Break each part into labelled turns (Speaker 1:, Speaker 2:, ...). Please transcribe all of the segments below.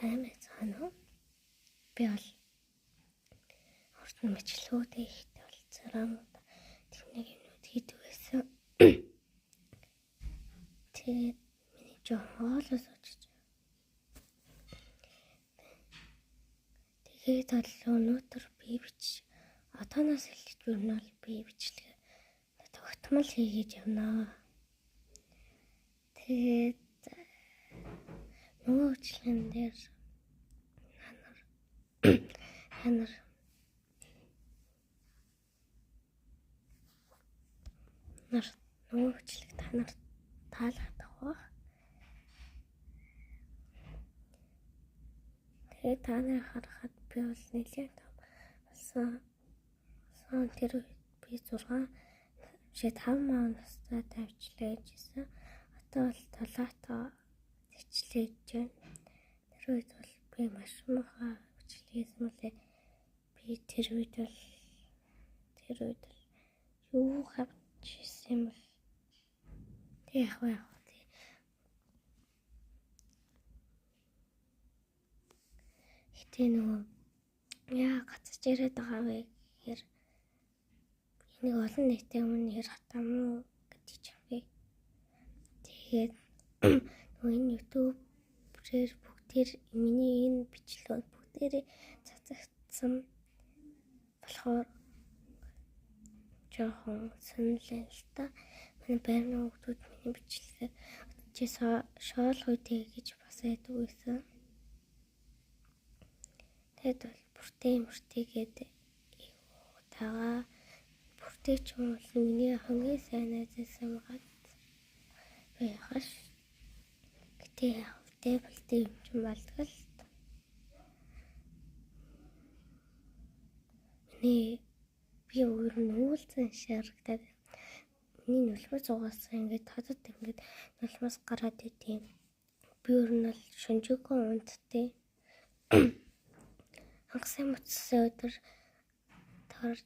Speaker 1: сайн байна уу? Би бол хурдан мэдлүүдээ ихтэй бол царамууд техник юмнууд хийдэг байсан. Тэгээд миний жоо хоолоос очиж. Тэгээд бол өнөөдөр би одооноос хэлж би нь бол би бичлэгээ тогтмол хийгээд явнаа. Тэгээд нөгөө бичлэгэн дээр нөгөө бичлэг та нарт таалагдах ба. Тэгээд та нарыг харахад би бол нэлээд болсон. Тэр үед би 5 настай тавьчлаа гэжсэн. Одоо бол 7-тоо тэвчлээ гэж байна. Тэр үед бол би маш муухай бичлээсэн мөлий. Би тэр үед бол юу хавчихсан юм бол тэг яг тий. Гэтэ нөгөө яа гацж яриад байгаа вэ гэхээр энийг олон нийтийн өмнө ярих тамуу гэж би. Тэгээд нөгөө энэ YouTube-ээр бүгдээр миний энэ бичлэг бүгдээрээ цацагдсан болохоор жоохон сонирхолтой л та. Миний байрны хүмүүс миний бичлэгийг шоол хүйтэй гэж бас айдаг байсан. Тэгэд бол бүртээгээд тагаа бүртээч юм бол миний хамгийн сайн найзсан гад байхаш. Гэтэ дэвлтэй юм ч болдог л. Би өөр нь үүлзэн шаргадаад миний нөлөө зугаасан ингээд хадад ингээд нулимас гараад идэв. Би өөр нь л шөнжөөгөө унтдээ. Хагас мөцсөн өдөр тэр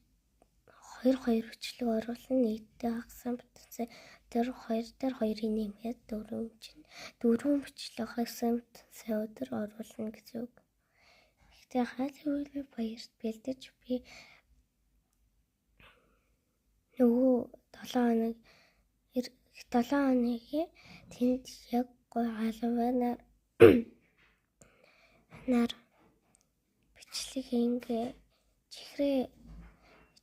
Speaker 1: 2 бичлэг оруулсан нийтдээ хагас мөцсөн тэр 2-2 нэмээд 4 бичлэг хагас мөцсөн өдөр оруулна гэсэн үг. Гэхдээ хайлтгүй баярт бэлдэж би нөгөө 7 хоногийн тэнд яг гой халуунаар бичлэг ингээ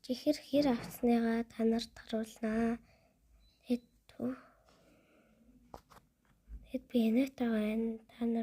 Speaker 1: чихэр хэр авсныгаа та нарт харуулнаа. Тэгэд би энэтэй байна. Та нар